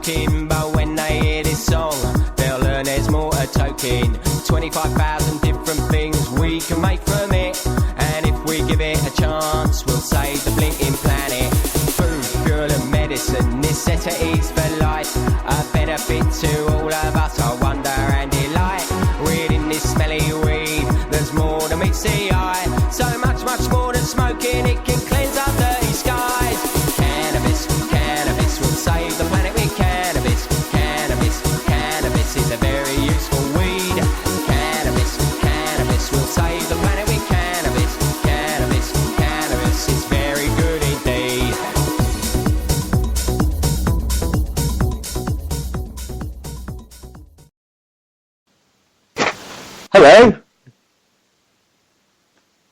smoking, but when they hear this song, they'll learn there's more to toking. 25,000 different things we can make from it, and if we give it a chance, we'll save the blinking planet. Food, fuel and medicine, necessities for life, a benefit to all of us, our wonder and delight. Within this smelly weed, there's more than meets the eye, so much, much more than smoking, it can cleanse our dirty skies. Cannabis, cannabis, we'll save the planet with cannabis. Cannabis, cannabis is a very useful weed. Cannabis, cannabis, we'll save the planet with cannabis. Cannabis, cannabis is very good indeed. Hello?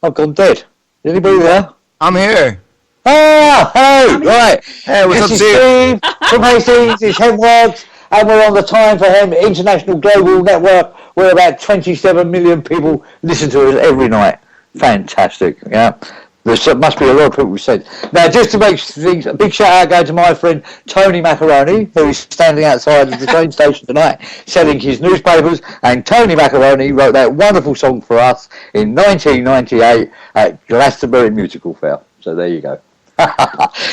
I've gone dead. Is anybody there? I'm here. Ah, hey, right. Hey, what's up, this is Steve? Steve from Hastings, it's Hemp Works, and we're on the Time for Hemp International Global Network, where about 27 million people listen to us every night. Fantastic, yeah. There must be a lot of people who said. Now, just to make things, a big shout out goes to my friend Tony Macaroni, who is standing outside of the train station tonight selling his newspapers. And Tony Macaroni wrote that wonderful song for us in 1998 at Glastonbury Musical Fair. So there you go.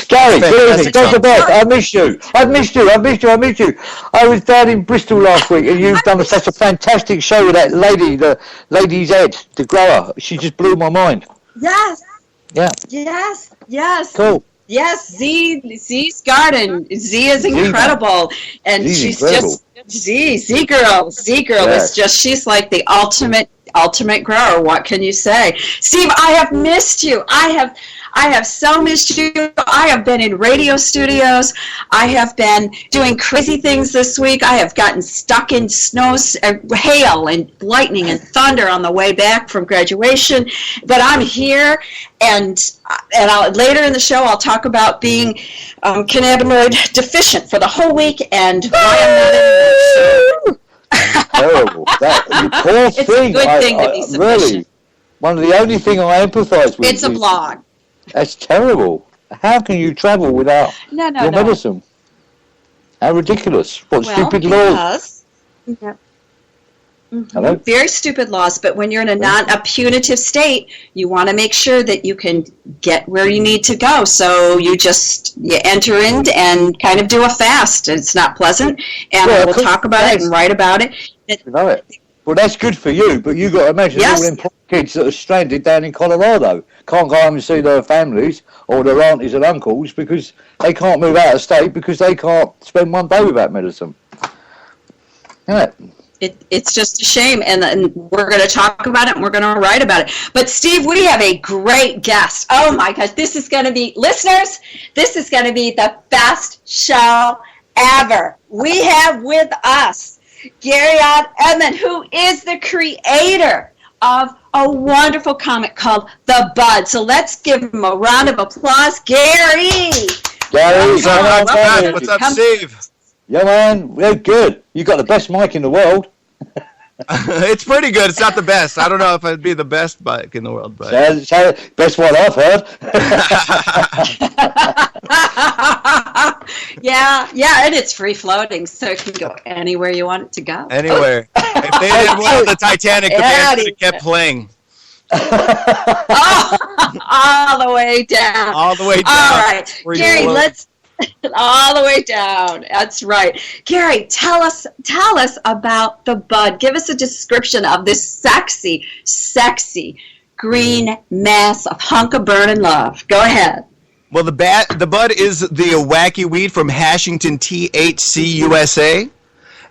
Gary, good evening. Dr. Beth, I missed you. I missed you. I was down in Bristol last week, and you've done such a fantastic show with that lady, the Lady's Ed, the grower. She just blew my mind. Yes. Yeah. Yes. Cool. Yes, Z's garden. Z is incredible, and Z's she's incredible. just Z girl. Yes. Is just, she's like the ultimate grower. What can you say, Steve? I have missed you. I have so missed you. I have been in radio studios. I have been doing crazy things this week. I have gotten stuck in hail and lightning and thunder on the way back from graduation. But I'm here, and later in the show I'll talk about being cannabinoid deficient for the whole week and why I'm not in the show. Terrible. That poor It's thing. a good thing to be sufficient. Really, one of the only things I empathise with. It's a blog. That's terrible. How can you travel without your medicine? How ridiculous. What stupid laws? Yeah. Hello? Very stupid laws, but when you're in a punitive state, you want to make sure that you can get where you need to go. So you enter in and kind of do a fast. It's not pleasant, and we'll talk about it and write about it. Well, that's good for you, but you got to imagine all them poor kids that are stranded down in Colorado can't go home and see their families or their aunties and uncles because they can't move out of state because they can't spend one day without medicine. Yeah. It's just a shame, and we're going to talk about it, and we're going to write about it. But, Steve, we have a great guest. Oh, my gosh, this is going to be, listeners, this is going to be the best show ever. We have with us Gary Edmund, who is the creator of a wonderful comic called The Bud. So let's give him a round of applause. Gary! What's up, Steve? Yeah, man, we're good. You got the best mic in the world. It's pretty good. It's not the best. I don't know if it'd be the best bike in the world, but best one I've heard. yeah, and it's free floating, so it can go anywhere you want it to go. Anywhere. If they didn't want the Titanic, the band could have kept playing. All the way down. All the way down. All right, Gary, let's. All the way down. That's right. Gary, tell us about The Bud. Give us a description of this sexy green mass of hunk of burning love. Go ahead. Well, the Bud is the wacky weed from Hashington THC USA,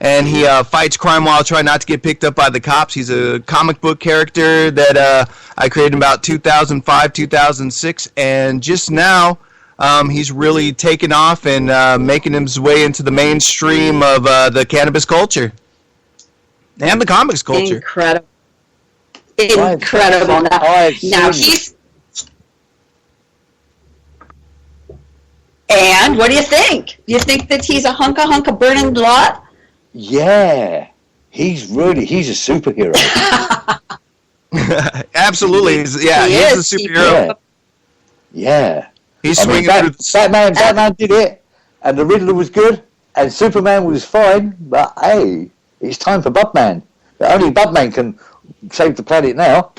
and he fights crime while trying not to get picked up by the cops. He's a comic book character that I created in about 2005, 2006, and just now he's really taken off and making his way into the mainstream of the cannabis culture and the comics culture. Incredible. Now he's... And what do you think? Do you think that he's a hunk of burning blood? Yeah. He's a superhero. Absolutely. He's a superhero. Yeah. He's swinging through Batman did it, and the Riddler was good, And Superman was fine, but hey, it's time for Budman. Only Budman can save the planet now.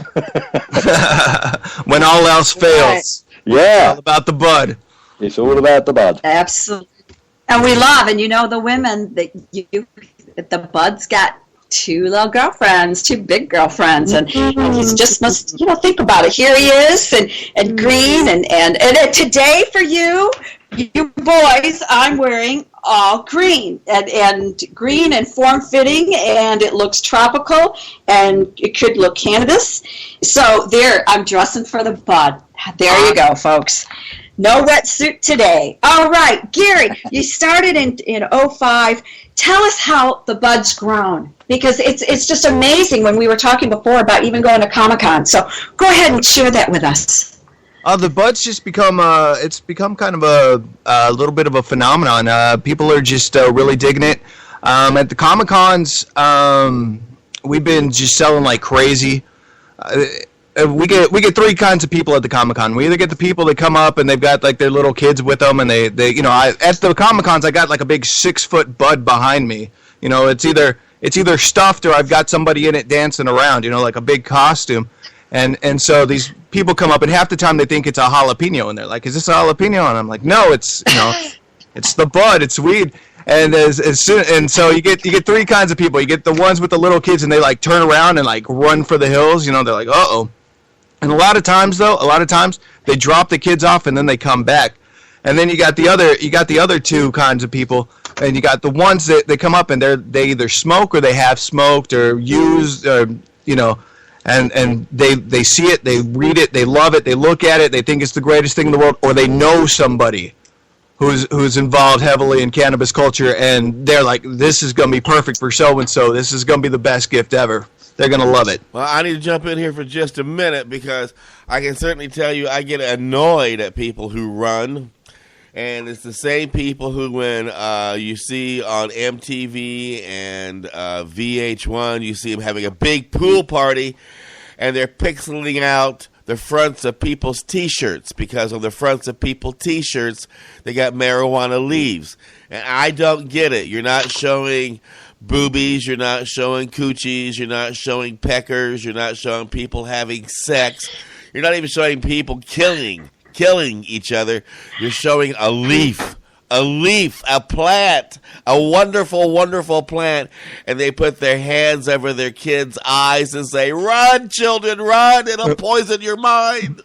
When all else fails. Yeah. It's all about the bud. It's all about the bud. Absolutely. And we love, and the women the bud's got two little girlfriends, two big girlfriends, and he's just must, think about it. Here he is, and green, and today for you boys, I'm wearing all green, and green and form-fitting, and it looks tropical, and it could look cannabis. So there, I'm dressing for the bud. There you go, folks. No wetsuit today. All right, Gary, you started in 05. Tell us how the bud's grown, because it's just amazing when we were talking before about even going to Comic-Con. So go ahead and share that with us. The bud's just become it's become kind of a little bit of a phenomenon. People are just really digging it. At the Comic-Cons, we've been just selling like crazy. We get three kinds of people at the Comic-Con. We either get the people that come up and they've got like their little kids with them, and they at the Comic-Cons I got like a big 6-foot bud behind me. It's either stuffed or I've got somebody in it dancing around. Like a big costume. And so these people come up, and half the time they think it's a jalapeno, and they're like, "Is this a jalapeno?" And I'm like, "No, it's it's the bud, it's weed." And so you get three kinds of people. You get the ones with the little kids, and they like turn around and like run for the hills. They're like, "Uh-oh." And a lot of times they drop the kids off and then they come back. And then you got the other two kinds of people, and you got the ones that they come up and they either smoke or they have smoked or used or and they see it, they read it, they love it, they look at it, they think it's the greatest thing in the world, or they know somebody who's involved heavily in cannabis culture, and they're like, this is going to be perfect for so-and-so, this is going to be the best gift ever. They're going to love it. Well, I need to jump in here for just a minute, because I can certainly tell you I get annoyed at people who run. And it's the same people who, when you see on MTV and VH1, you see them having a big pool party, and they're pixeling out the fronts of people's T-shirts, because on the fronts of people's T-shirts, they got marijuana leaves. And I don't get it. You're not showing boobies, you're not showing coochies, you're not showing peckers, you're not showing people having sex, you're not even showing people killing each other. You're showing a leaf, a plant, a wonderful, wonderful plant, and they put their hands over their kids' eyes and say, "Run, children, run! It'll poison your mind."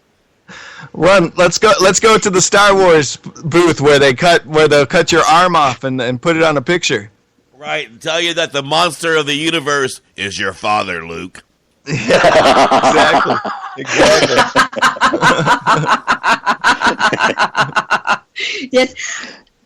Run! Let's go to the Star Wars booth where they'll cut your arm off and put it on a picture. Right, and tell you that the monster of the universe is your father, Luke. Yeah, exactly. Yes,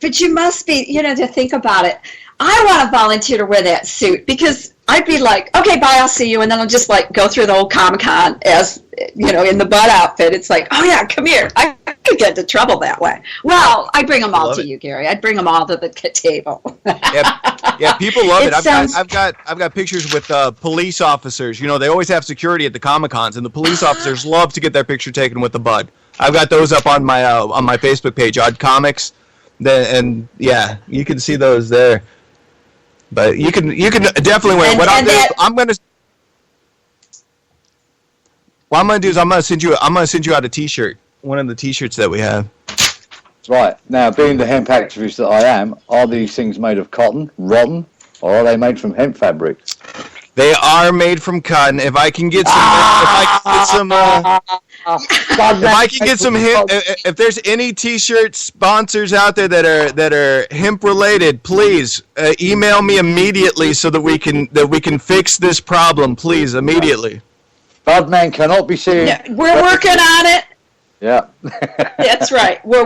but you must be, to think about it. I want to volunteer to wear that suit, because I'd be like, okay, bye, I'll see you, and then I'll just like go through the whole Comic-Con as, in the bud outfit. It's like, oh yeah, come here. I could get into trouble that way. Well, I bring them all to you, Gary. I'd bring them all to the table. Yeah, people love it. I've got pictures with police officers. They always have security at the Comic-Cons, and the police officers love to get their picture taken with the bud. I've got those up on my Facebook page, Odd Comics, and yeah, you can see those there. But you can definitely wear. What I'm gonna do is I'm gonna send you out a T-shirt, one of the T-shirts that we have. Right, now being the hemp activist that I am, are these things made of cotton, rotten, or are they made from hemp fabric? They are made from cotton. If I can get some, if there's any T-shirt sponsors out there that are hemp related, please email me immediately so that we can fix this problem. Please, immediately. Budman cannot be seen. Yeah, we're working on it. Yeah. That's right. We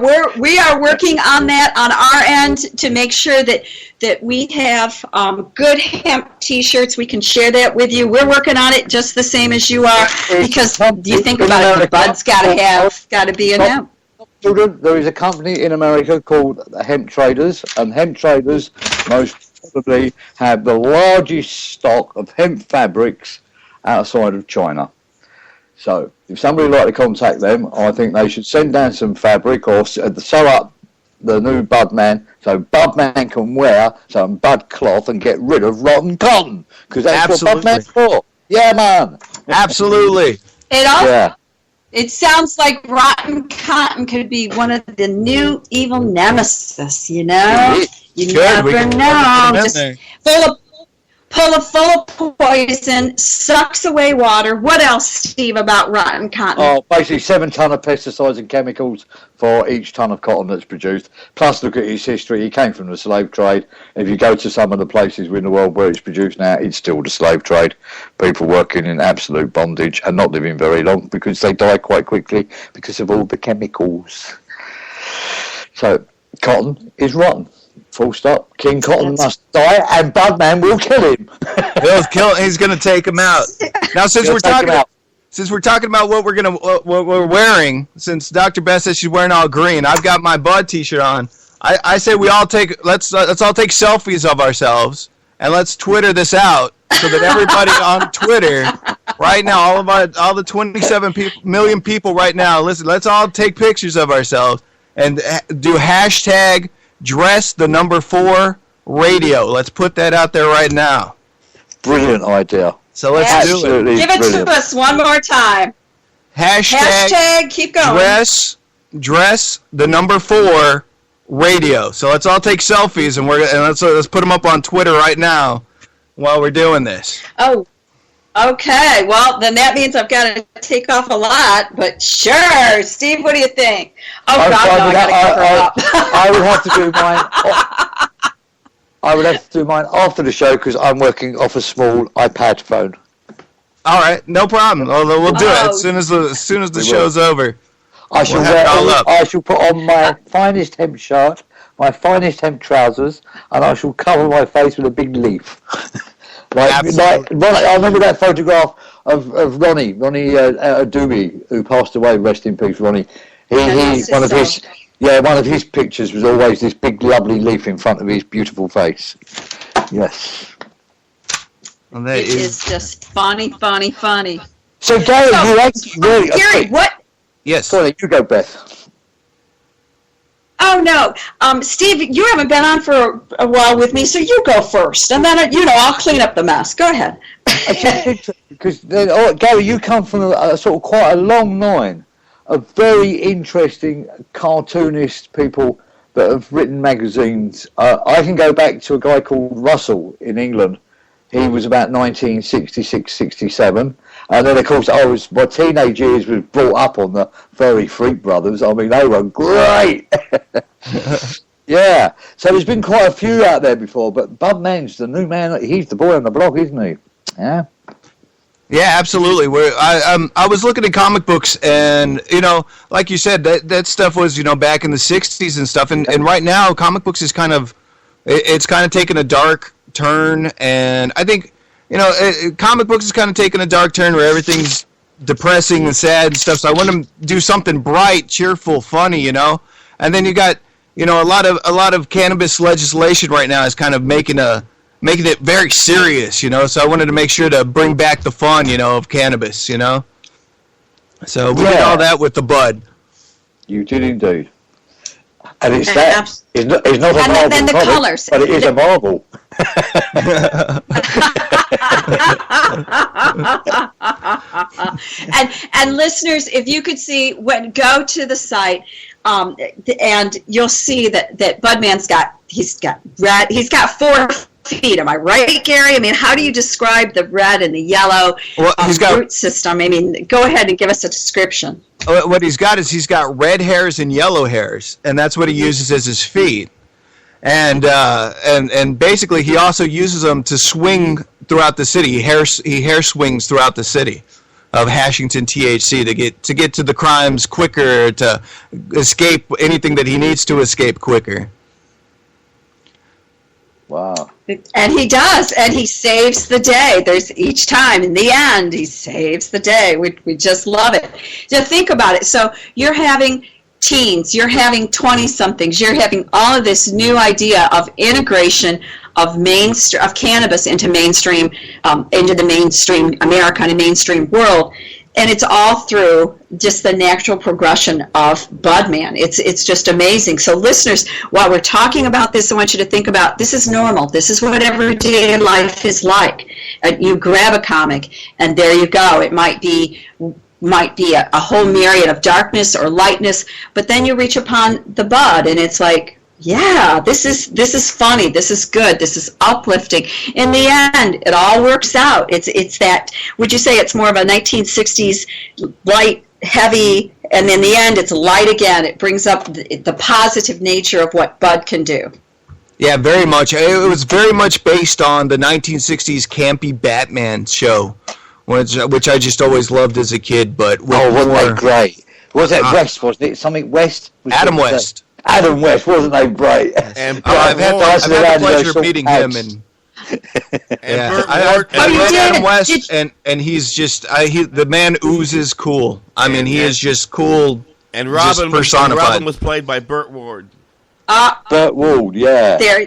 are working on that on our end to make sure that we have good hemp T-shirts. We can share that with you. We're working on it just the same as you are, because you think about it, the bud's got to be in hemp. Children, there is a company in America called Hemp Traders, and Hemp Traders most probably have the largest stock of hemp fabrics outside of China. So, if somebody would like to contact them, I think they should send down some fabric or sew up the new bud man, so bud man can wear some bud cloth and get rid of rotten cotton, because that's what bud man's for. Yeah, man. Absolutely. It sounds like rotten cotton could be one of the new evil nemesis, you know? You never know. Just full of poison, sucks away water. What else, Steve, about rotten cotton? Oh, basically 7 ton of pesticides and chemicals for each ton of cotton that's produced. Plus, look at his history. He came from the slave trade. If you go to some of the places in the world where it's produced now, it's still the slave trade. People working in absolute bondage and not living very long because they die quite quickly because of all the chemicals. So, cotton is rotten. Full stop. King Cotton must die, and Budman will kill him. He's going to take him out. Now, since we're talking about what we're wearing, since Dr. Beth says she's wearing all green, I've got my Bud T-shirt on. I say we all let's all take selfies of ourselves and let's Twitter this out so that everybody on Twitter right now, all the 27 million people right now, listen, let's all take pictures of ourselves and do hashtag dress the number 4 radio. Let's put that out there right now. Brilliant idea. So let's do it. Give it to us one more time. Hashtag keep going. Dress the number 4 radio. So let's all take selfies and let's put them up on Twitter right now while we're doing this. Oh, okay. Well, then that means I've got to take off a lot, but sure. Steve, what do you think? Oh, God, no, I got to cover up. I would have to do mine. I would have to do mine after the show because I'm working off a small iPad phone. All right, no problem. We'll do it as soon as the show's over. I shall put on my finest hemp shirt, my finest hemp trousers, and I shall cover my face with a big leaf. I remember that photograph of Ronnie Dooby, who passed away. Rest in peace, Ronnie. One of his pictures was always this big, lovely leaf in front of his beautiful face. Yes. Well, it is just funny. So, Gary, you ain't really... Gary, what? Yes. Sorry, you go, Beth. Oh, no. Steve, you haven't been on for a while with me, so you go first. And then, I'll clean up the mess. Go ahead. Because, Gary, you come from a sort of quite a long line of very interesting cartoonist people that have written magazines. I can go back to a guy called Russell in England. He was about 1966, 67. And then, of course, my teenage years was brought up on the Furry Freak Brothers. I mean, they were great. Yeah. So there's been quite a few out there before, but Bud Man's the new man. He's the boy on the block, isn't he? Yeah. Yeah, absolutely. I was looking at comic books, and like you said, that stuff was back in the '60s and stuff, and right now comic books is kind of taken a dark turn, and I think comic books is kind of taking a dark turn where everything's depressing and sad and stuff. So I want to do something bright, cheerful, funny, and then you got a lot of cannabis legislation right now is kind of making it very serious, so I wanted to make sure to bring back the fun, of cannabis, So we did all that with the bud. You did indeed. And it's not a Marvel comic, colors. But it is a Marvel. and listeners, if you could see, go to the site, and you'll see that Budman's he's got 4 feet. Am I right, Gary? I mean, how do you describe the red and the yellow root system? I mean, go ahead and give us a description. What he's got red hairs and yellow hairs, and that's what he uses as his feet. And basically, he also uses them to swing throughout the city. He hair swings throughout the city of Hashington THC to get to the crimes quicker, to escape anything that he needs to escape quicker. Wow. And he does, and he saves the day. There's each time, in the end, he saves the day. We just love it. Just think about it. So you're having teens, you're having 20-somethings, you're having all of this new idea of integration of cannabis into the mainstream America and mainstream world. And it's all through just the natural progression of Budman. It's just amazing. So listeners, while we're talking about this, I want you to think about this is normal. This is what everyday life is like. You grab a comic, and there you go. It might be a whole myriad of darkness or lightness, but then you reach upon the bud, and it's like, yeah, this is funny, this is good, this is uplifting. In the end, it all works out. It's that, would you say it's more of a 1960s light, heavy, and in the end it's light again. It brings up the positive nature of what Bud can do. Yeah, very much. It was very much based on the 1960s campy Batman show, which I just always loved as a kid. But wasn't that great? Was that West, wasn't it? Something West? Adam West. Adam West, wasn't they great? And I've had the pleasure of meeting him, and I met Adam West, and he's just the man oozes cool. I mean, he is just cool. And Robin was played by Burt Ward. Burt Ward, yeah. There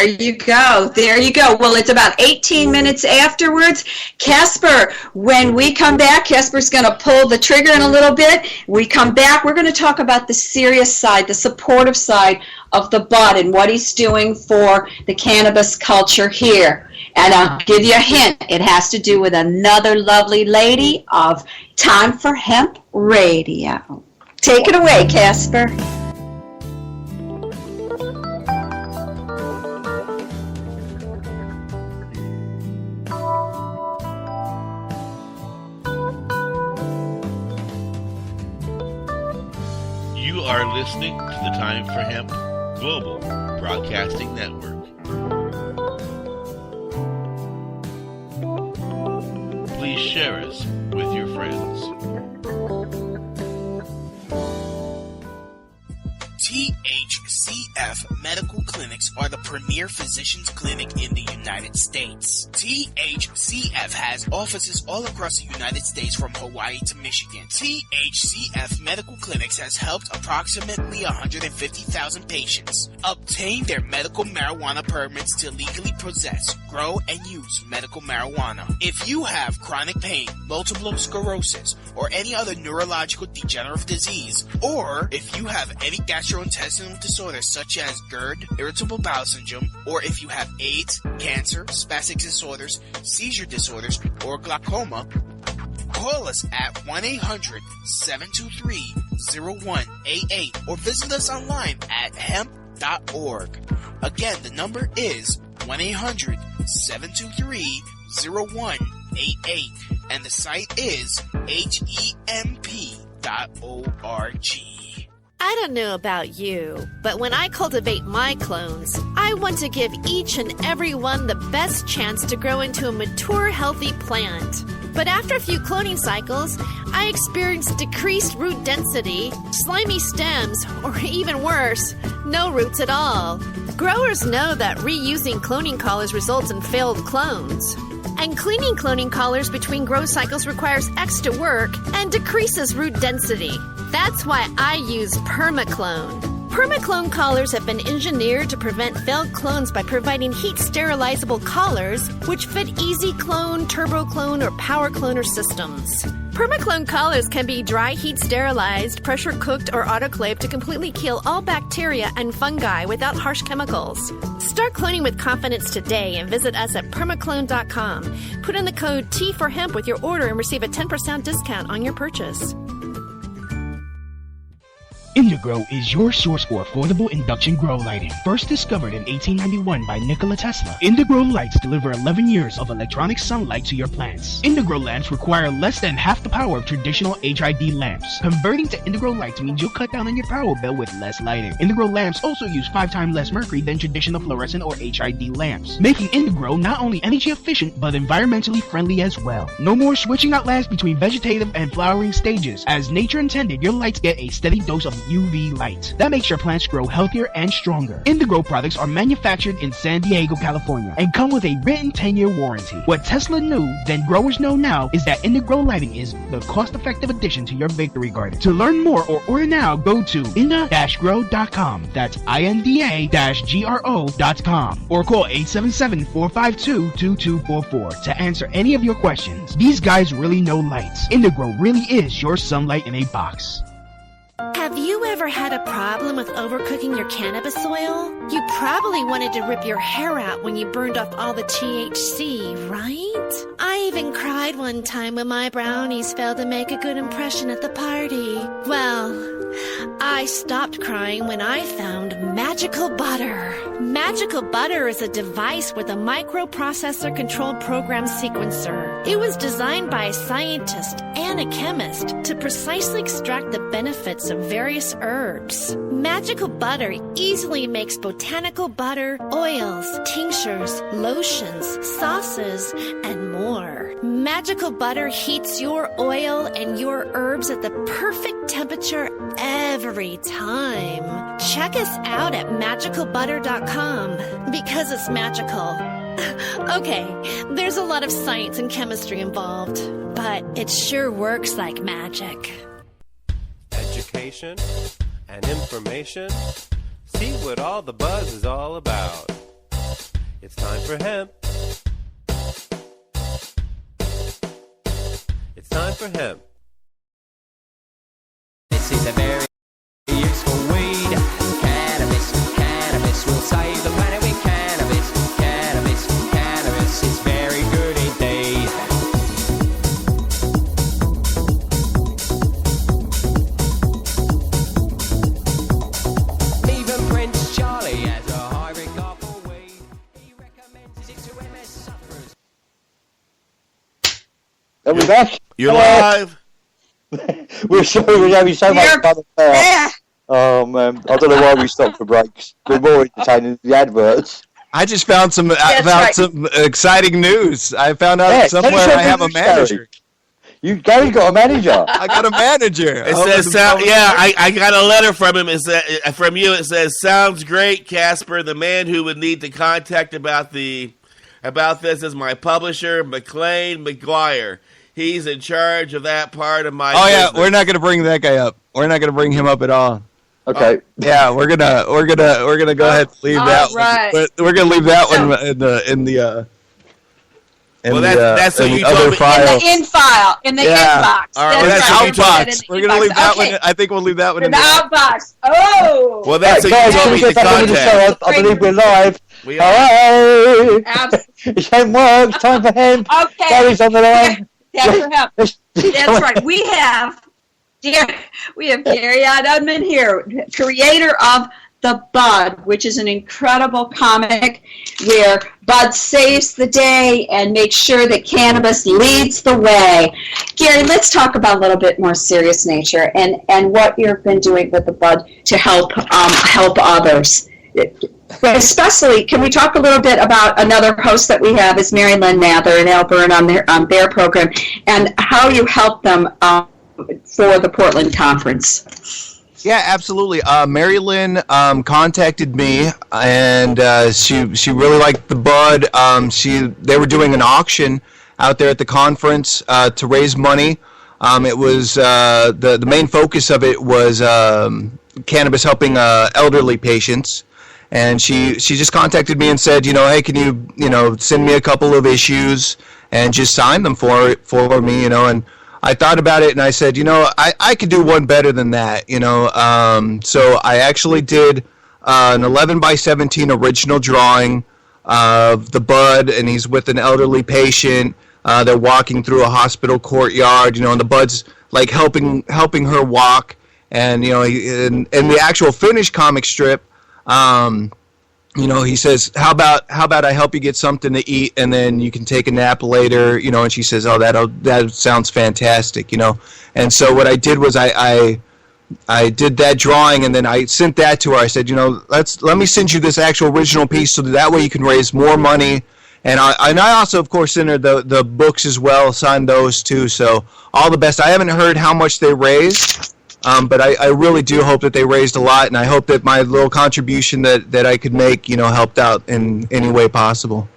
you go. There you go. Well, it's about 18 minutes afterwards. Casper, when we come back, Casper's going to pull the trigger in a little bit. We come back, we're going to talk about the serious side, the supportive side of the bud and what he's doing for the cannabis culture here. And I'll give you a hint. It has to do with another lovely lady of Time for Hemp Radio. Take it away, Casper. You are listening to the Time for Hemp Global Broadcasting Network. Please share us with your friends. THCF Medical Clinics are the premier physicians clinic in the United States. THCF has offices all across the United States from Hawaii to Michigan. THCF Medical Clinics has helped approximately 150,000 patients obtain their medical marijuana permits to legally possess, grow, and use medical marijuana. If you have chronic pain, multiple sclerosis, or any other neurological degenerative disease, or if you have any gastrointestinal disorders such as GERD, irritable bowel syndrome, or if you have AIDS, cancer, spastic disorders, seizure disorders, or glaucoma, call us at 1-800-723-0188 or visit us online at hemp.org. Again, the number is 1-800-723-0188 and the site is hemp.org. I don't know about you, but when I cultivate my clones, I want to give each and every one the best chance to grow into a mature, healthy plant. But after a few cloning cycles, I experienced decreased root density, slimy stems, or even worse, no roots at all. Growers know that reusing cloning collars results in failed clones. And cleaning cloning collars between grow cycles requires extra work and decreases root density. That's why I use PermaClone. PermaClone collars have been engineered to prevent failed clones by providing heat-sterilizable collars which fit easy clone, turbo clone, or power cloner systems. PermaClone collars can be dry heat sterilized, pressure cooked, or autoclaved to completely kill all bacteria and fungi without harsh chemicals. Start cloning with confidence today and visit us at permaclone.com. Put in the code T for hemp with your order and receive a 10% discount on your purchase. Indigrow is your source for affordable induction grow lighting. First discovered in 1891 by Nikola Tesla, Indigrow lights deliver 11 years of electronic sunlight to your plants. Indigrow lamps require less than half the power of traditional HID lamps. Converting to Indigrow lights means you'll cut down on your power bill with less lighting. Indigrow lamps also use 5 times less mercury than traditional fluorescent or HID lamps, making Indigrow not only energy efficient but environmentally friendly as well. No more switching out lamps between vegetative and flowering stages. As nature intended, your lights get a steady dose of UV light. That makes your plants grow healthier and stronger. Indigrow products are manufactured in San Diego, California, and come with a written 10-year warranty. What Tesla knew, then growers know now, is that Indigrow lighting is the cost-effective addition to your victory garden. To learn more or order now, go to inda-grow.com. That's INDA-GRO.com. Or call 877-452-2244 to answer any of your questions. These guys really know lights. Indigrow really is your sunlight in a box. Have you ever had a problem with overcooking your cannabis oil? You probably wanted to rip your hair out when you burned off all the THC, right? I even cried one time when my brownies failed to make a good impression at the party. Well, I stopped crying when I found Magical Butter. Magical Butter is a device with a microprocessor controlled program sequencer. It was designed by a scientist and a chemist to precisely extract the benefits of various herbs. Magical Butter easily makes botanical butter, oils, tinctures, lotions, sauces, and more. Magical Butter heats your oil and your herbs at the perfect temperature every time. Check us out at magicalbutter.com because it's magical. Okay, there's a lot of science and chemistry involved, but it sure works like magic. Education and information. See what all the buzz is all about. It's time for hemp. It's time for hemp. This is a very useful weed. Cannabis will save the planet with cannabis. Cannabis is very good indeed. Even Prince Charlie has a high regard for weed. He recommends it to MS sufferers. Are we back? You're Hello. live. We're sorry, we're having so much fun. Oh man, I don't know why we stopped for breaks. We're more entertaining than the adverts. I just found some some exciting news. I found out Yeah, somewhere tell us I have a your news, manager. Gary got a manager. I got a manager. It says, I got a letter from him. It says, from you. It says, sounds great, Casper. The man who would need to contact about this is my publisher, McLean McGuire. He's in charge of that part of my business. We're not going to bring that guy up. We're not going to bring him up at all. Okay. Yeah, we're gonna go ahead and leave that one. But we're gonna leave that one that's what you told me. In the inbox. All right, that's outbox. We're gonna leave that one. I think we'll leave that one in the outbox. Oh. Well, that's what guys, you told me to contact. I believe we're live. We are. Hello. Absolutely. It's Hemp Works. Time for hemp. Okay. Gary's on the line. That's right. We have Gary Edmund here, creator of The Bud, which is an incredible comic where Bud saves the day and makes sure that cannabis leads the way. Gary, let's talk about a little bit more serious nature and what you've been doing with The Bud to help others. But especially, can we talk a little bit about another host that we have is Mary Lynn Mather and Al Byrne on their program, and how you help them for the Portland conference? Yeah, absolutely. Mary Lynn contacted me, and she really liked the bud. They were doing an auction out there at the conference to raise money. It was the main focus of it was cannabis helping elderly patients. And she just contacted me and said, hey, can you send me a couple of issues and just sign them for me, and I thought about it and I said, I could do one better than that, so I actually did an 11 by 17 original drawing of the bud, and he's with an elderly patient. They're walking through a hospital courtyard, and the bud's like helping her walk, and in the actual finished comic strip, he says, how about I help you get something to eat and then you can take a nap later, and she says, oh, that sounds fantastic, and so what I did was I did that drawing, and then I sent that to her. I said, let me send you this actual original piece so that way you can raise more money. And I also, of course, sent her the books as well, signed those too. So all the best. I haven't heard how much they raised, But I really do hope that they raised a lot, and I hope that my little contribution that I could make, helped out in any way possible.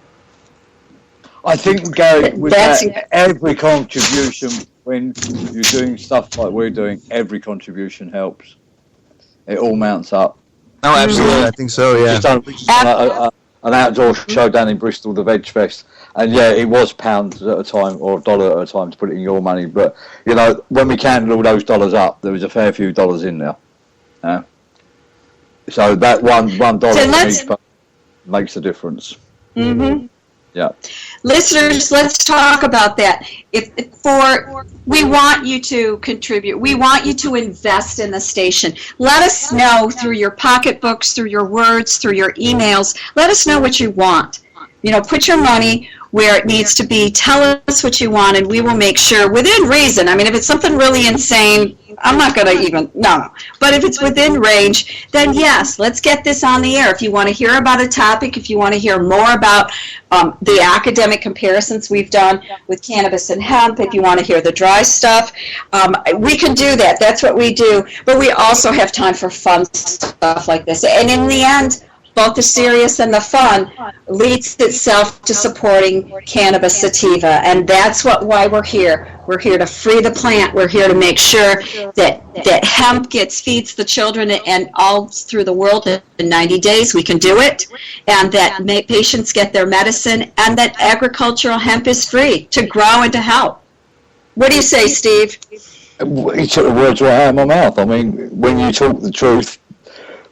I think, Gary, with that, every contribution, when you're doing stuff like we're doing, every contribution helps. It all mounts up. Oh, absolutely. I think so, yeah. Just done an outdoor show down in Bristol, the Veg Fest, and yeah, it was pounds at a time or $1 at a time to put it in your money. But when we counted all those dollars up, there was a fair few dollars in there. So that $1 from each person makes a difference. Mm-hmm. Yeah. Listeners, let's talk about that. We want you to contribute. We want you to invest in the station. Let us know through your pocketbooks, through your words, through your emails. Let us know what you want. Put your money where it needs to be. Tell us what you want, and we will make sure, within reason. I mean, if it's something really insane, I'm not going to even, no. But if it's within range, then yes, let's get this on the air. If you want to hear about a topic, if you want to hear more about the academic comparisons we've done with cannabis and hemp, if you want to hear the dry stuff, we can do that. That's what we do. But we also have time for fun stuff like this. And in the end, both the serious and the fun leads itself to supporting cannabis sativa, and that's why we're here. We're here to free the plant. We're here to make sure that hemp feeds the children and all through the world in 90 days. We can do it, and that patients get their medicine, and that agricultural hemp is free to grow and to help. What do you say, Steve? You took the words right out of my mouth. I mean, when you talk the truth,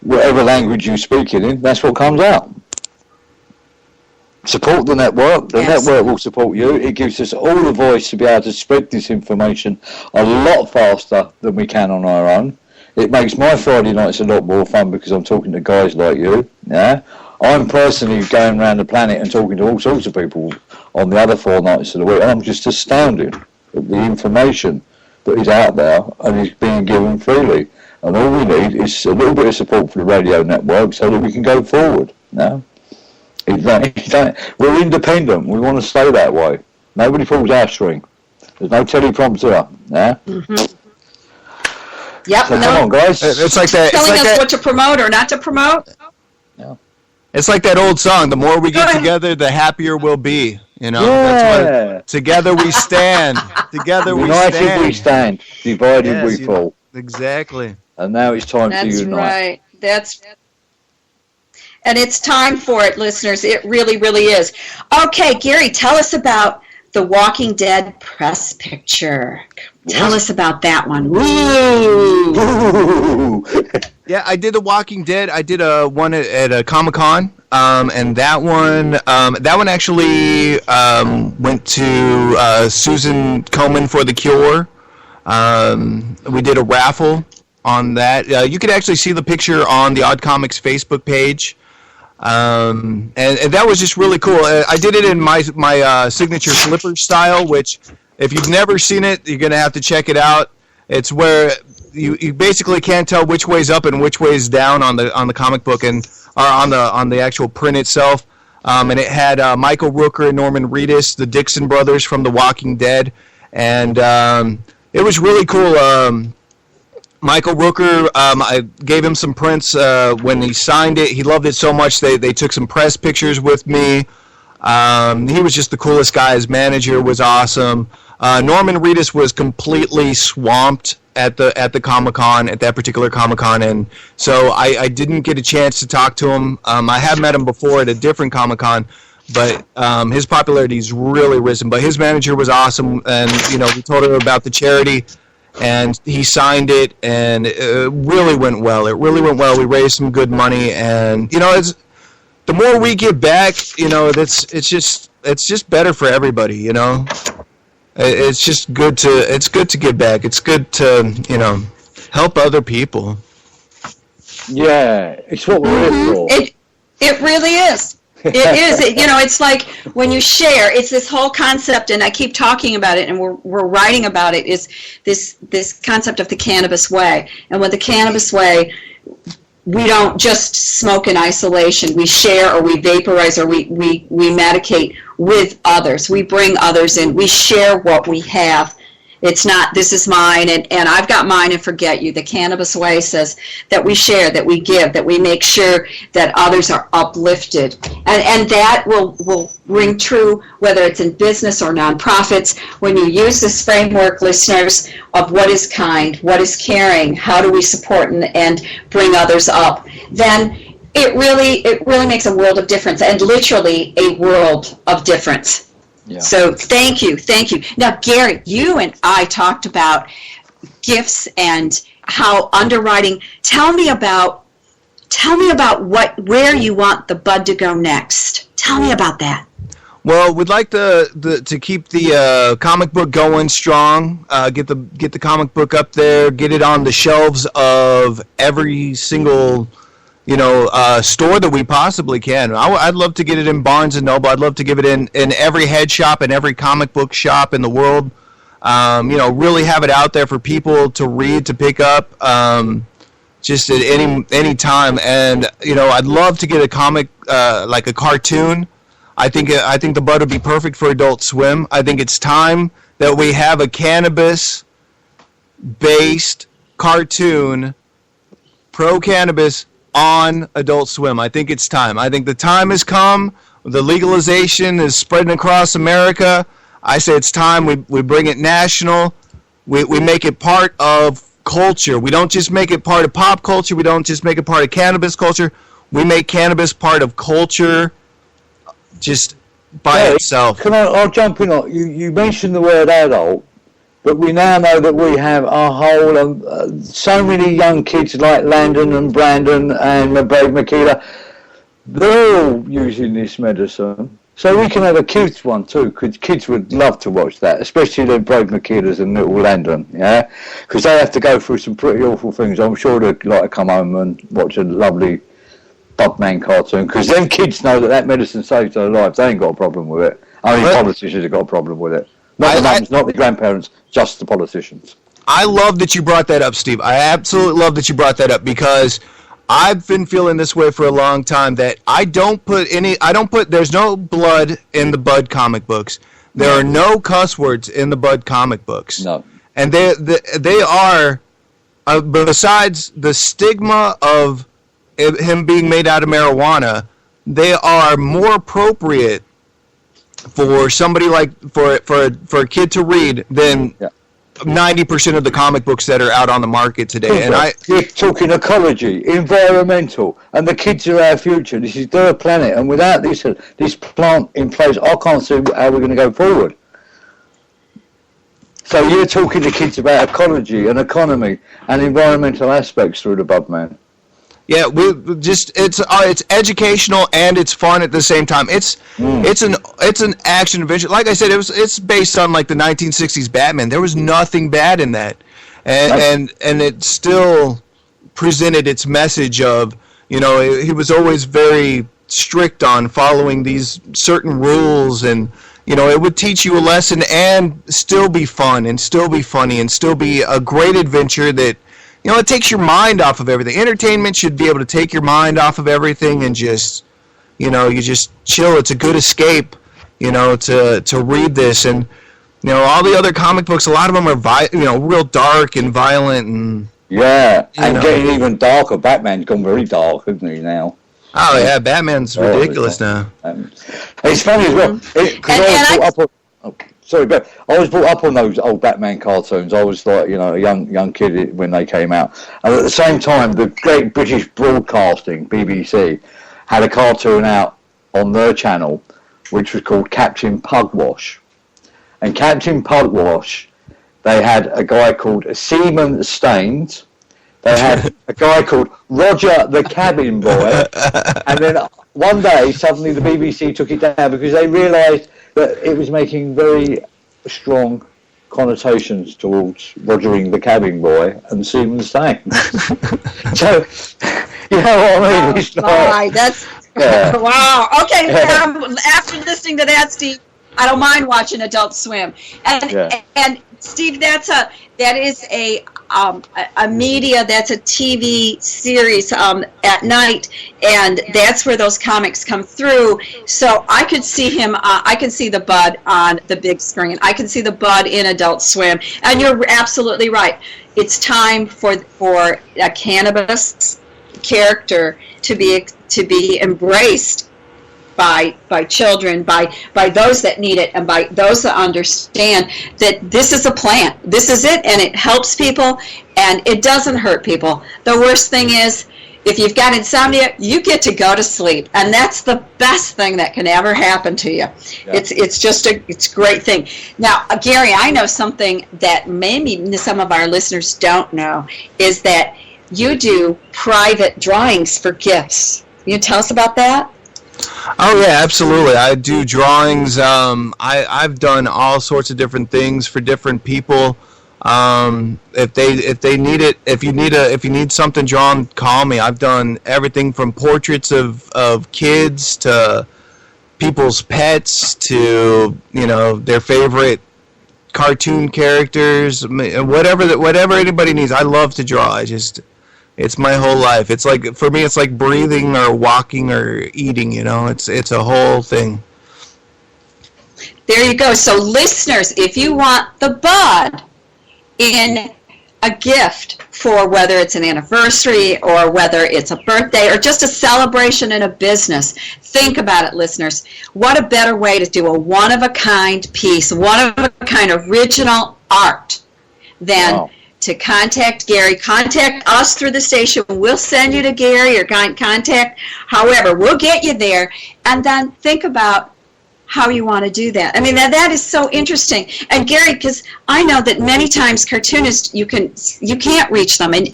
whatever language you speak it in, that's what comes out. Support the network. The network will support you. It gives us all the voice to be able to spread this information a lot faster than we can on our own. It makes my Friday nights a lot more fun because I'm talking to guys like you. Yeah, I'm personally going around the planet and talking to all sorts of people on the other 4 nights of the week. And I'm just astounded at the information that is out there and is being given freely. And all we need is a little bit of support for the radio network so that we can go forward. No? We're independent. We want to stay that way. Nobody pulls our string. There's no teleprompter. Yeah? Mm-hmm. Yep. So come on, guys. It's like that. Telling us what to promote or not to promote. Yeah. It's like that old song, the more we get together, the happier we'll be. That's what, together we stand. Together we stand. United we stand. Divided we fall. Exactly. And now it's time to unite. That's right. And it's time for it, listeners. It really, really is. Okay, Gary, tell us about the Walking Dead press picture. Tell us about that one. Woo! Yeah, I did The Walking Dead. I did one at a Comic-Con, and that one actually went to Susan Komen for the Cure. We did a raffle on that. You could actually see the picture on the Odd Comics Facebook page. And that was just really cool. I did it in my signature flipper style, which if you've never seen it, you're going to have to check it out. It's where you basically can't tell which way's up and which way's down on the comic book and or on the actual print itself. And it had Michael Rooker and Norman Reedus, the Dixon brothers from The Walking Dead, and it was really cool. Michael Rooker, I gave him some prints when he signed it. He loved it so much they took some press pictures with me. He was just the coolest guy. His manager was awesome. Norman Reedus was completely swamped at the Comic-Con, at that particular Comic-Con, and so I didn't get a chance to talk to him. I have met him before at a different Comic-Con, but his popularity's really risen. But his manager was awesome, and we told him about the charity, and he signed it, and it really went well. It really went well. We raised some good money, and it's the more we give back, it's just better for everybody. It's just good to give back. It's good to help other people. Yeah, it's what we're here for. It really is. It is. It's like when you share, it's this whole concept, and I keep talking about it, and we're writing about it, is this concept of the cannabis way. And with the cannabis way, we don't just smoke in isolation. We share, or we vaporize, or we medicate with others. We bring others in. We share what we have. It's not, this is mine, and I've got mine, and forget you. The Cannabis Way says that we share, that we give, that we make sure that others are uplifted. And that will ring true whether it's in business or nonprofits. When you use this framework, listeners, of what is kind, what is caring, how do we support and bring others up, then it really makes a world of difference, and literally a world of difference. Yeah. So thank you. Now, Gary, you and I talked about gifts and how underwriting. Tell me about where you want the bud to go next. Tell me about that. Well, we'd like to keep the comic book going strong. Get the comic book up there. Get it on the shelves of every single store that we possibly can. I'd love to get it in Barnes & Noble. I'd love to give it in every head shop and every comic book shop in the world. Really have it out there for people to read, to pick up, just at any time. And, I'd love to get a comic, like a cartoon. I think the bud would be perfect for Adult Swim. I think it's time that we have a cannabis-based cartoon, pro-cannabis, on Adult Swim. I think it's time. I think the time has come. The legalization is spreading across America. I say it's time we bring it national. We make it part of culture. We don't just make it part of pop culture. We don't just make it part of cannabis culture. We make cannabis part of culture just by itself. I'll jump in. You mentioned the word adult, but we now know that we have a whole, so many young kids like Landon and Brandon and Brave Makita. They're all using this medicine. So we can have a kids one too, because kids would love to watch that, especially the Brave Makitas and little Landon, yeah? Because they have to go through some pretty awful things. I'm sure they'd like to come home and watch a lovely Bugman cartoon, because them kids know that medicine saves their lives. They ain't got a problem with it. Only politicians have got a problem with it. Not the mums, not the grandparents, just the politicians. I love that you brought that up, Steve. I absolutely love that you brought that up, because I've been feeling this way for a long time, that there's no blood in the Bud comic books. There are no cuss words in the Bud comic books. No. And they are, besides the stigma of him being made out of marijuana, they are more appropriate for somebody for a kid to read than 90% of the comic books that are out on the market today. And you're talking ecology, environmental, and the kids are our future. This is their planet, and without this plant in place, I can't see how we're going to go forward. So you're talking to kids about ecology and economy and environmental aspects through the Bugman. Yeah, it's educational and it's fun at the same time. It's an action adventure. Like I said, it's based on like the 1960s Batman. There was nothing bad in that, and it still presented its message of, he was always very strict on following these certain rules, and it would teach you a lesson and still be fun and still be funny and still be a great adventure that. It takes your mind off of everything. Entertainment should be able to take your mind off of everything and just, you just chill. It's a good escape, to read this. And, all the other comic books, a lot of them are, real dark and violent. And getting even darker. Batman's gone very dark, hasn't he, now? Oh, yeah, Batman's ridiculous now. It's funny as well. Sorry, but I was brought up on those old Batman cartoons. I was like, a young kid when they came out. And at the same time, the Great British Broadcasting, BBC, had a cartoon out on their channel, which was called Captain Pugwash. And Captain Pugwash, they had a guy called Seaman Staines. They had a guy called Roger the Cabin Boy. And then one day, suddenly the BBC took it down because they realised that it was making very strong connotations towards Rogering the Cabin Boy and Seaman Staines. So, you know what I mean? It's wow. Okay, after listening to that, Steve, I don't mind watching Adult Swim. And Steve, that is a a media that's a TV series at night, and that's where those comics come through. So I could see him. I can see the Bud on the big screen. I can see the Bud in Adult Swim. And you're absolutely right. It's time for a cannabis character to be embraced by children, by those that need it, and by those that understand that this is a plant. This is it, and it helps people, and it doesn't hurt people. The worst thing is, if you've got insomnia, you get to go to sleep, and that's the best thing that can ever happen to you. Yeah. It's just a great thing. Now, Gary, I know something that maybe some of our listeners don't know is that you do private drawings for gifts. Can you tell us about that? Oh yeah, absolutely. I do drawings. I've done all sorts of different things for different people. If they need it, if you need something drawn, call me. I've done everything from portraits of kids to people's pets to their favorite cartoon characters, whatever anybody needs. I love to draw. It's my whole life. It's like, for me, it's like breathing or walking or eating, It's a whole thing. There you go. So listeners, if you want the Bud in a gift for whether it's an anniversary or whether it's a birthday or just a celebration in a business, think about it, listeners. What a better way to do a one-of-a-kind piece, one-of-a-kind original art than to contact Gary. Contact us through the station. We'll send you to Gary or contact, however, we'll get you there. And then think about how you want to do that. I mean, that is so interesting. And Gary, because I know that many times cartoonists, you can't reach them. And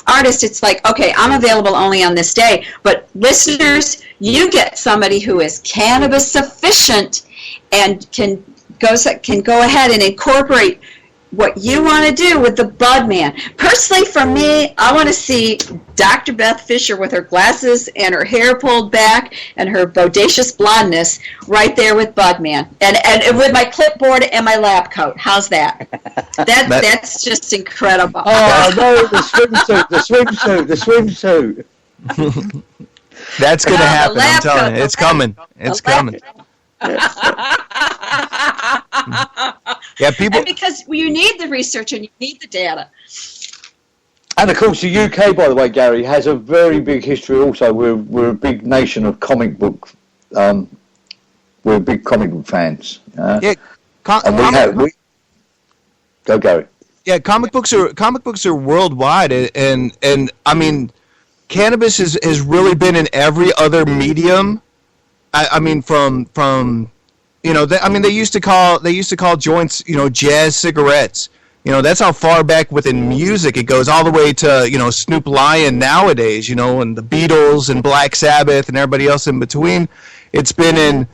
artists, it's like, okay, I'm available only on this day. But listeners, you get somebody who is cannabis sufficient and can go ahead and incorporate what you want to do with the Bud Man. Personally, for me, I want to see Dr. Beth Fisher with her glasses and her hair pulled back and her bodacious blondness right there with Bud Man. And with my clipboard and my lab coat. How's that? That's just incredible. Oh, no, the swimsuit. That's going to happen, I'm telling you. It's coming. It's coming. Yeah, people. And because you need the research and you need the data. And of course, the UK, by the way, Gary, has a very big history. Also, we're a big nation of comic book. We're big comic book fans. Yeah, go Gary. Yeah, comic books are worldwide, and I mean, cannabis has really been in every other medium. I mean, from they used to call joints, jazz cigarettes. That's how far back within music it goes, all the way to Snoop Lion nowadays. And the Beatles and Black Sabbath and everybody else in between. It's been in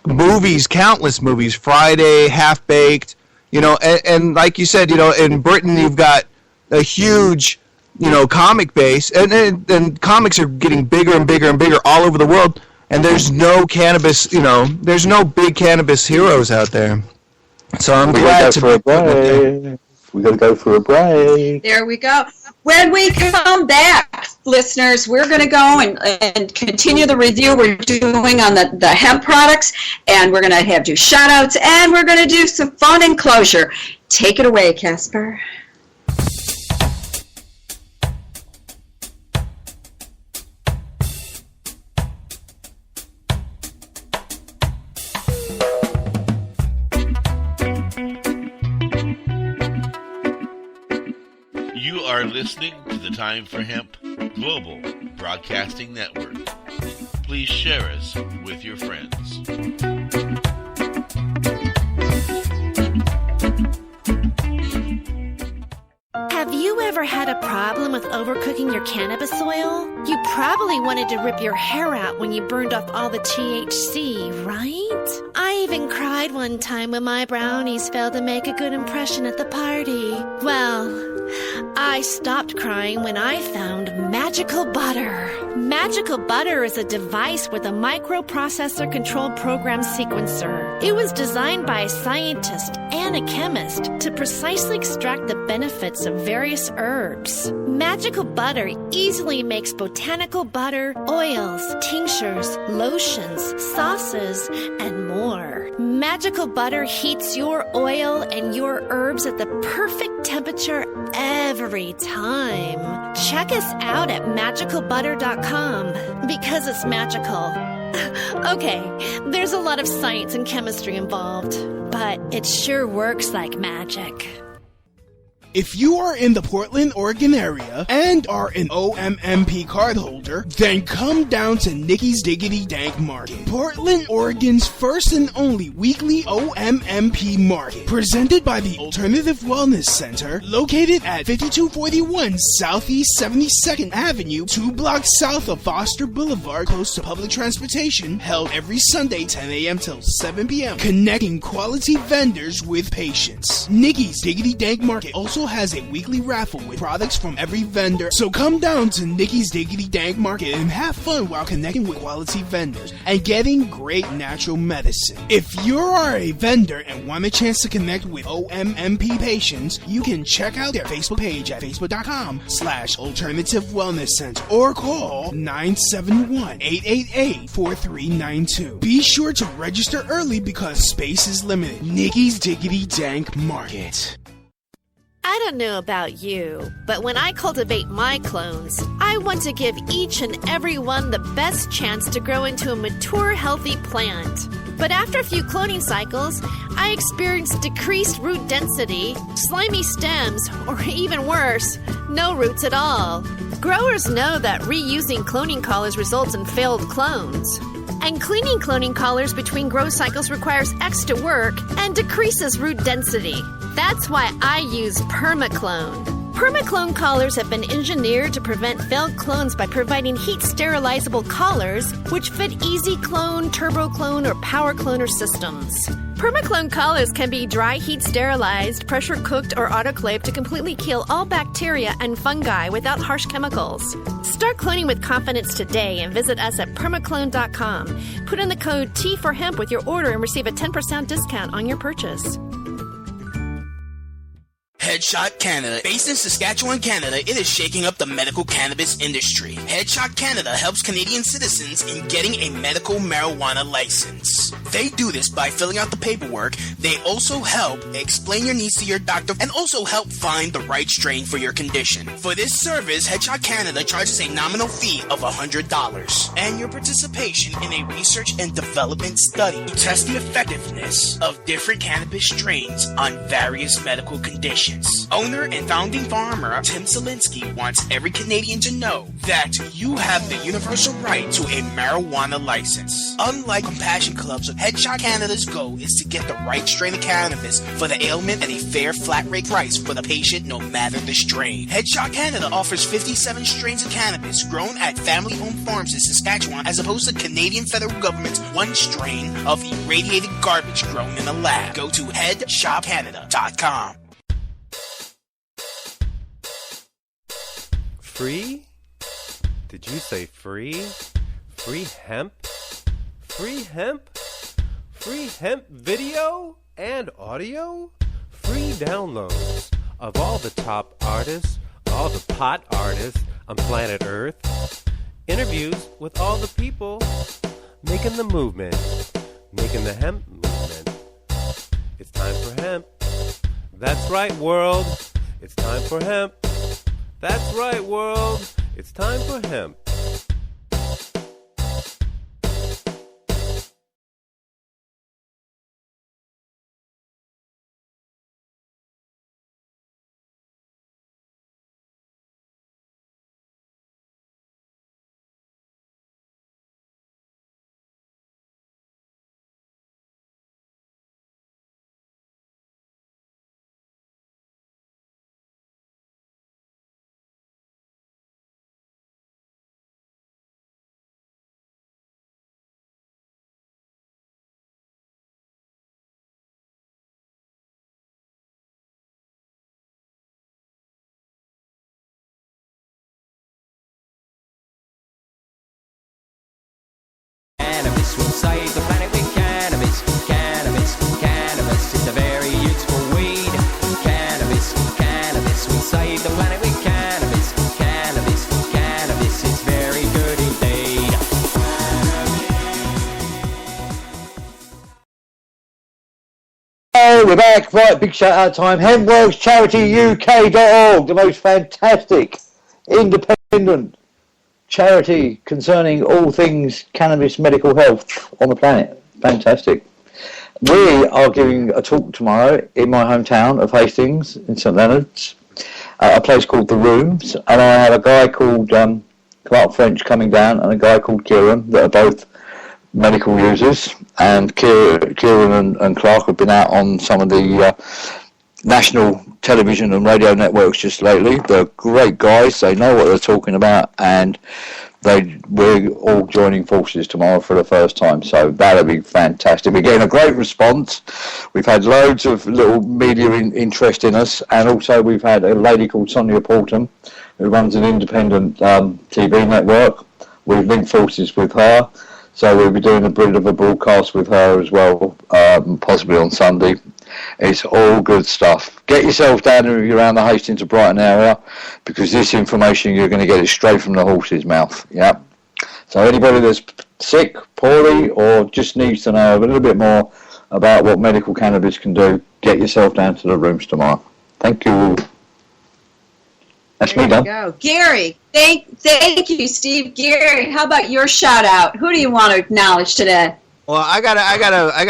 movies, countless movies. Friday, Half Baked. And like you said, in Britain you've got a huge comic base, and comics are getting bigger and bigger and bigger all over the world. And there's no cannabis, there's no big cannabis heroes out there. So I'm glad to be there. We got to go for a break. There we go. When we come back, listeners, we're going to go and continue the review we're doing on the hemp products, and we're going to do shout-outs, and we're going to do some fun and closure. Take it away, Casper. You are listening to the Time for Hemp Global Broadcasting Network. Please share us with your friends. Have you ever had a problem with overcooking your cannabis oil? You probably wanted to rip your hair out when you burned off all the THC, right? I even cried one time when my brownies failed to make a good impression at the party. Well, I stopped crying when I found Magical Butter. Magical Butter is a device with a microprocessor controlled program sequencer. It was designed by a scientist and a chemist to precisely extract the benefits of various herbs. Magical butter easily makes botanical butter, oils, tinctures, lotions, sauces, and more. Magical butter heats your oil and your herbs at the perfect temperature every time. Check us out at magicalbutter.com because it's magical. Okay, there's a lot of science and chemistry involved, but it sure works like magic. If you are in the Portland, Oregon area and are an OMMP cardholder, then come down to Nikki's Diggity Dank Market, Portland, Oregon's first and only weekly OMMP market, presented by the Alternative Wellness Center, located at 5241 Southeast 72nd Avenue, 2 blocks south of Foster Boulevard, close to public transportation, held every Sunday 10 a.m. till 7 p.m., connecting quality vendors with patients. Nikki's Diggity Dank Market also has a weekly raffle with products from every vendor, so come down to Nikki's Diggity Dank Market and have fun while connecting with quality vendors and getting great natural medicine. If you are a vendor and want a chance to connect with OMMP patients, you can check out their Facebook page at facebook.com/Alternative Wellness Center or call 971-888-4392. Be sure to register early because space is limited. Nikki's Diggity Dank Market. I don't know about you, but when I cultivate my clones, I want to give each and every one the best chance to grow into a mature, healthy plant. But after a few cloning cycles, I experienced decreased root density, slimy stems, or even worse, no roots at all. Growers know that reusing cloning collars results in failed clones. And cleaning cloning collars between grow cycles requires extra work and decreases root density. That's why I use PermaClone. PermaClone collars have been engineered to prevent failed clones by providing heat-sterilizable collars which fit easy clone, turbo clone, or power cloner systems. PermaClone collars can be dry heat sterilized, pressure cooked, or autoclaved to completely kill all bacteria and fungi without harsh chemicals. Start cloning with confidence today and visit us at permaclone.com. Put in the code T for hemp with your order and receive a 10% discount on your purchase. Headshot Canada. Based in Saskatchewan, Canada, it is shaking up the medical cannabis industry. Headshot Canada helps Canadian citizens in getting a medical marijuana license. They do this by filling out the paperwork. They also help explain your needs to your doctor and also help find the right strain for your condition. For this service, Headshot Canada charges a nominal fee of $100 and your participation in a research and development study to test the effectiveness of different cannabis strains on various medical conditions. Owner and founding farmer Tim Selinsky wants every Canadian to know that you have the universal right to a marijuana license. Unlike Compassion Clubs, Headshot Canada's goal is to get the right strain of cannabis for the ailment at a fair flat rate price for the patient no matter the strain. Headshot Canada offers 57 strains of cannabis grown at family-owned farms in Saskatchewan as opposed to Canadian federal government's one strain of irradiated garbage grown in a lab. Go to headshopcanada.com. Free? Did you say free? Free hemp? Free hemp? Free hemp video and audio? Free downloads of all the top artists, all the pot artists on planet Earth. Interviews with all the people making the movement, making the hemp movement. It's time for hemp. That's right, world. It's time for hemp. That's right, world. It's time for hemp. Cannabis will save the planet with cannabis. Cannabis save the planet with cannabis. Cannabis, cannabis, it's very good indeed. Hey, we're back. Right, big shout out time. Hemp Works CharityUK.org, the most fantastic independent charity concerning all things cannabis medical health on the planet. Fantastic. We are giving a talk tomorrow in my hometown of Hastings in St Leonard's, a place called The Rooms, and I have a guy called Clark French coming down and a guy called Kieran that are both medical users, and Kieran and Clark have been out on some of the national television and radio networks just lately. They're great guys, they know what they're talking about, and we're all joining forces tomorrow for the first time, so that'll be fantastic. We're getting a great response. We've had loads of little media interest in us, and also we've had a lady called Sonia Porton who runs an independent TV network. We've linked forces with her, so we'll be doing a bit of a broadcast with her as well, possibly on Sunday. It's all good stuff. Get yourself down if you're around the Hastings to Brighton area, because this information, you're going to get it straight from the horse's mouth. Yeah. So anybody that's sick, poorly, or just needs to know a little bit more about what medical cannabis can do, get yourself down to The Rooms tomorrow. Thank you. That's me done. Go. Gary, thank you, Steve. Gary, how about your shout out? Who do you want to acknowledge today? Well, I got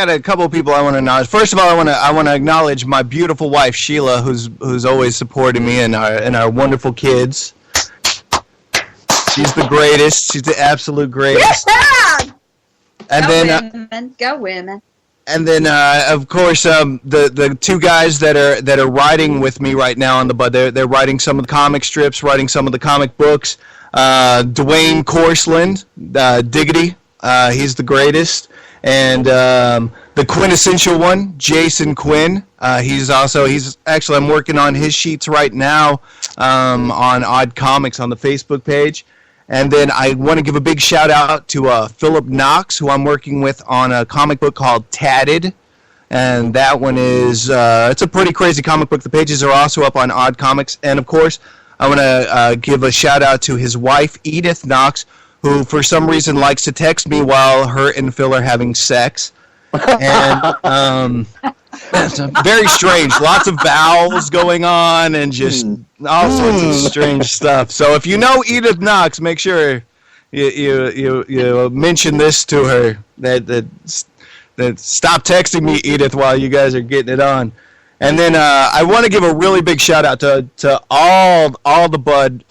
a couple of people I want to acknowledge. First of all, I want to acknowledge my beautiful wife Sheila, who's always supporting me and our wonderful kids. She's the greatest. She's the absolute greatest. Yeah! And Go women. And then, of course, the two guys that are writing with me right now on the Bud. They're writing some of the comic strips, writing some of the comic books. Dwayne Corsland, Diggity, he's the greatest. And the quintessential one, Jason Quinn. He's actually, I'm working on his sheets right now on Odd Comics on the Facebook page. And then I want to give a big shout out to Philip Knox, who I'm working with on a comic book called Tatted. And that one is, it's a pretty crazy comic book. The pages are also up on Odd Comics. And of course, I want to give a shout out to his wife, Edith Knox, who for some reason likes to text me while her and Phil are having sex. And it's very strange. Lots of vowels going on and just all sorts of strange stuff. So if you know Edith Knox, make sure you mention this to her. That stop texting me, Edith, while you guys are getting it on. And then I want to give a really big shout out to all the Bud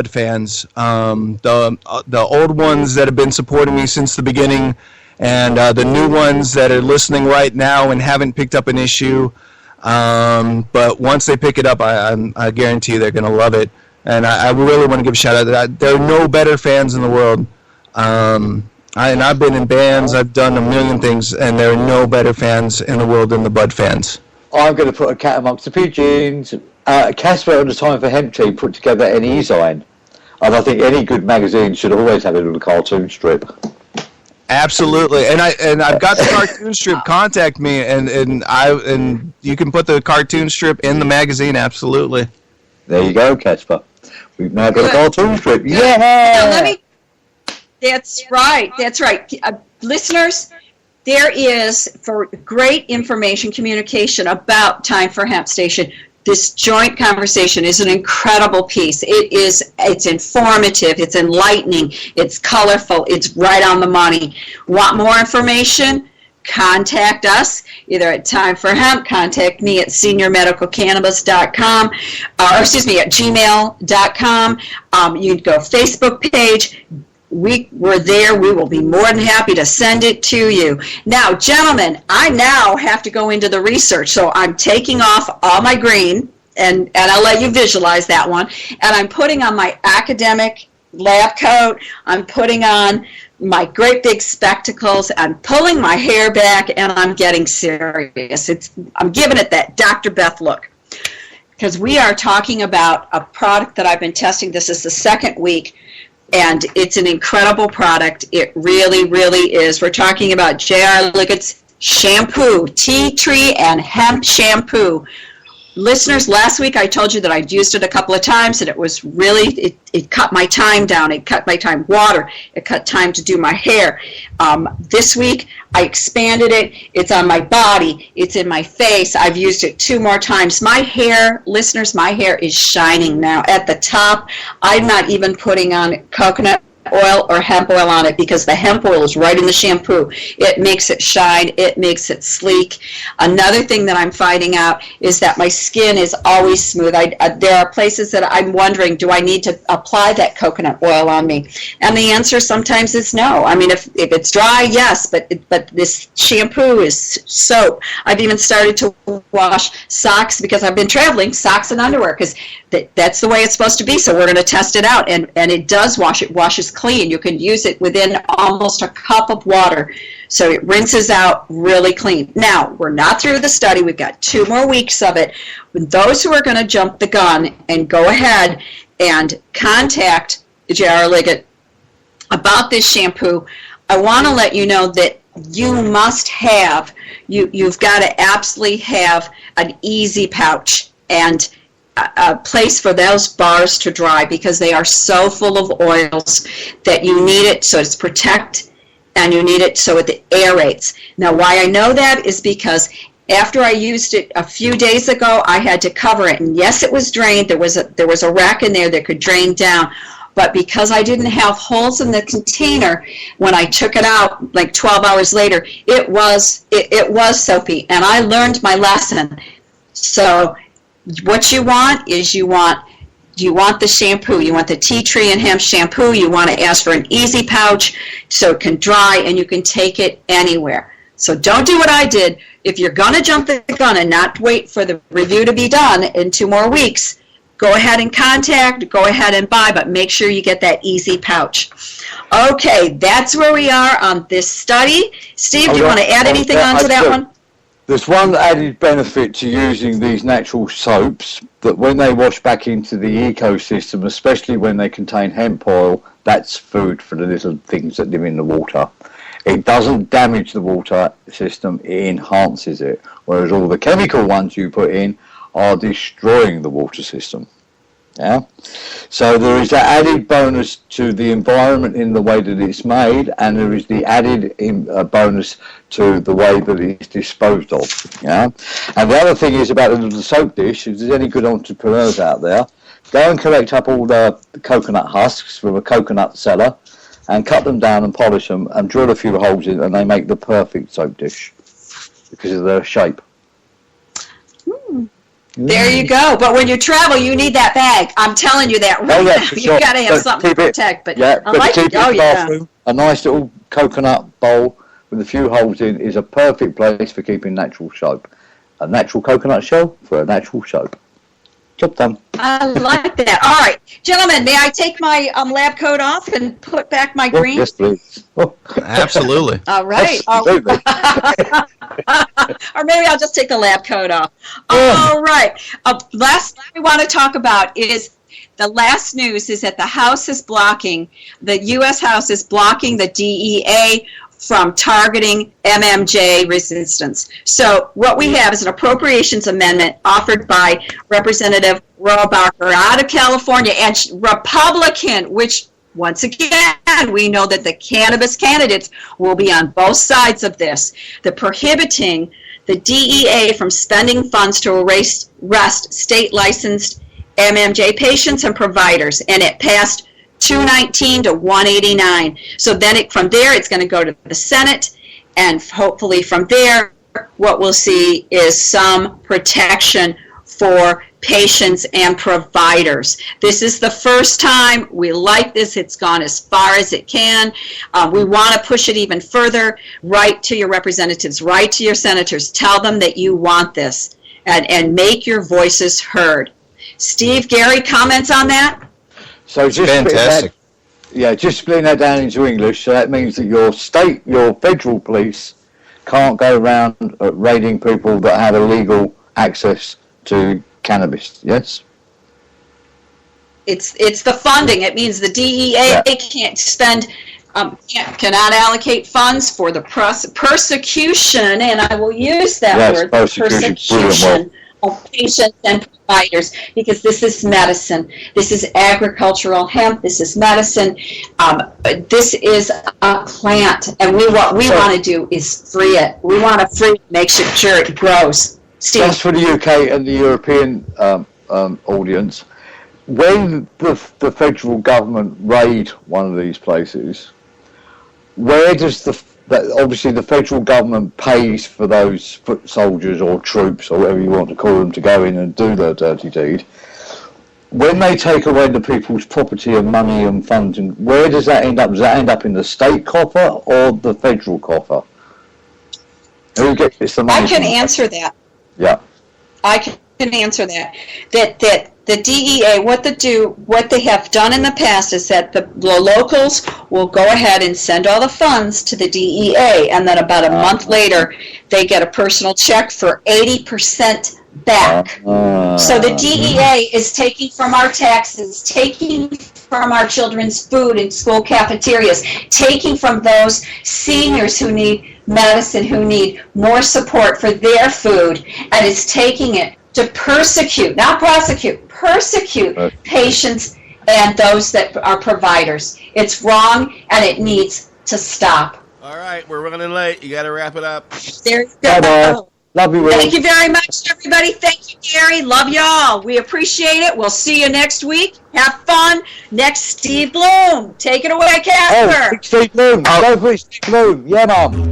fans, the old ones that have been supporting me since the beginning, and the new ones that are listening right now and haven't picked up an issue. But once they pick it up, I guarantee they're going to love it. And I really want to give a shout out to that. There are no better fans in the world. I've been in bands, I've done a million things, and there are no better fans in the world than the Bud fans. I'm going to put a cat amongst the pigeons. Casper on the Time for Hemp team put together an e-zine. And I think any good magazine should always have a little cartoon strip. Absolutely, and I've got the cartoon strip. Contact me, and you can put the cartoon strip in the magazine. Absolutely. There you go, Casper. We've now got a cartoon strip. Yeah. That's right. Listeners, there is, for great information communication about Time for Hemp Station, this joint conversation is an incredible piece. It's informative, it's enlightening, it's colorful, it's right on the money. Want more information? Contact us, either at Time for Hemp, contact me at seniormedicalcannabis.com, at gmail.com. You can go Facebook page. We're there. We will be more than happy to send it to you. Now, gentlemen, I now have to go into the research, so I'm taking off all my green, and I'll let you visualize that one, and I'm putting on my academic lab coat. I'm putting on my great big spectacles. I'm pulling my hair back, and I'm getting serious. I'm giving it that Dr. Beth look, because we are talking about a product that I've been testing. This is the second week. And it's an incredible product. It really, really is. We're talking about J.R. Liggett's shampoo, tea tree and hemp shampoo. listeners, last week I told you that I'd used it a couple of times, and it was really, it cut my time down. It cut my time water. It cut time to do my hair. This week I expanded it. It's on my body. It's in my face. I've used it 2 more times. My hair, listeners, my hair is shining now. At the top, I'm not even putting on coconut oil or hemp oil on it, because the hemp oil is right in the shampoo. It makes it shine. It makes it sleek. Another thing that I'm finding out is that my skin is always smooth. There are places that I'm wondering, do I need to apply that coconut oil on me? And the answer sometimes is no. I mean, if it's dry, yes, but this shampoo is soap. I've even started to wash socks, because I've been traveling, socks and underwear, because that's the way it's supposed to be. So we're going to test it out, and it does wash. It washes clean. You can use it within almost a cup of water, so it rinses out really clean. Now, we're not through the study. We've got 2 more weeks of it. Those who are going to jump the gun and go ahead and contact J.R. Liggett about this shampoo, I want to let you know that you must have, you've got to absolutely have an easy pouch and a place for those bars to dry, because they are so full of oils that you need it so it's protect, and you need it so it aerates. Now, why I know that is because after I used it a few days ago, I had to cover it, and yes, it was drained. There was a rack in there that could drain down, but because I didn't have holes in the container, when I took it out like 12 hours later, it was soapy, and I learned my lesson. So what you want is you want the shampoo. You want the tea tree and hemp shampoo. You want to ask for an easy pouch so it can dry and you can take it anywhere. So don't do what I did. If you're going to jump the gun and not wait for the review to be done in 2 more weeks, go ahead and go ahead and buy, but make sure you get that easy pouch. Okay, that's where we are on this study. Steve, do you want to add anything onto that one? There's one added benefit to using these natural soaps, that when they wash back into the ecosystem, especially when they contain hemp oil, that's food for the little things that live in the water. It doesn't damage the water system, it enhances it, whereas all the chemical ones you put in are destroying the water system. Yeah, so there is that added bonus to the environment in the way that it's made, and there is the added bonus to the way that it's disposed of. Yeah, and the other thing is about the soap dish. If there's any good entrepreneurs out there, go and collect up all the coconut husks from a coconut cellar, and cut them down and polish them, and drill a few holes in, and they make the perfect soap dish because of their shape. There you go. But when you travel, you need that bag. I'm telling you that right now. You've got to have something to protect. But yeah, I like it. Oh, yeah. A nice little coconut bowl with a few holes in is a perfect place for keeping natural soap. A natural coconut shell for a natural soap. Job done. I like that. All right. Gentlemen, may I take my lab coat off and put back my green? Yes, please. Absolutely. All right. Absolutely. Or maybe I'll just take the lab coat off. All right. Last thing we want to talk about is the last news is that the U.S. House is blocking the DEA from targeting MMJ resistance. So what we have is an appropriations amendment offered by Representative Rohrabacher out of California, and Republican, which once again, we know that the cannabis candidates will be on both sides of this. They're prohibiting the DEA from spending funds to arrest state-licensed MMJ patients and providers, and it passed 219 to 189. So then from there, it's going to go to the Senate, and hopefully from there, what we'll see is some protection for patients and providers. This is the first time. We like this. It's gone as far as it can. We want to push it even further. Write to your representatives, write to your senators. Tell them that you want this, and make your voices heard. Steve, Gary, comments on that? So just fantastic. Just splitting that down into English. So that means that your federal police can't go around raiding people that have illegal access to cannabis. Yes. It's the funding. It means the DEA can't spend, cannot allocate funds for the persecution, and I will use that word, persecution patients and providers, because this is medicine. This is agricultural hemp. This is medicine. This is a plant, and what we want to do is free it. We want to free it, make sure it grows. Steve. Just for the UK and the European audience, when the federal government raid one of these places, where does obviously the federal government pays for those foot soldiers or troops or whatever you want to call them to go in and do their dirty deed. When they take away the people's property and money and funds, where does that end up? Does that end up in the state coffer or the federal coffer? Who gets the money? I can answer that. Yeah. I can answer that. That the DEA, what they have done in the past is that the locals will go ahead and send all the funds to the DEA, and then about a month later, they get a personal check for 80% back. So the DEA is taking from our taxes, taking from our children's food in school cafeterias, taking from those seniors who need medicine, who need more support for their food, and it's taking it to persecute, not prosecute, persecute patients and those that are providers. It's wrong, and it needs to stop. All right, we're running late. You got to wrap it up. There you go. Bye-bye. Love you, Will. Thank you very much, everybody. Thank you, Gary. Love y'all. We appreciate it. We'll see you next week. Have fun. Next, Steve Bloom. Take it away, Casper. Steve Bloom. Go for it, Steve Bloom. Yeah, Mom.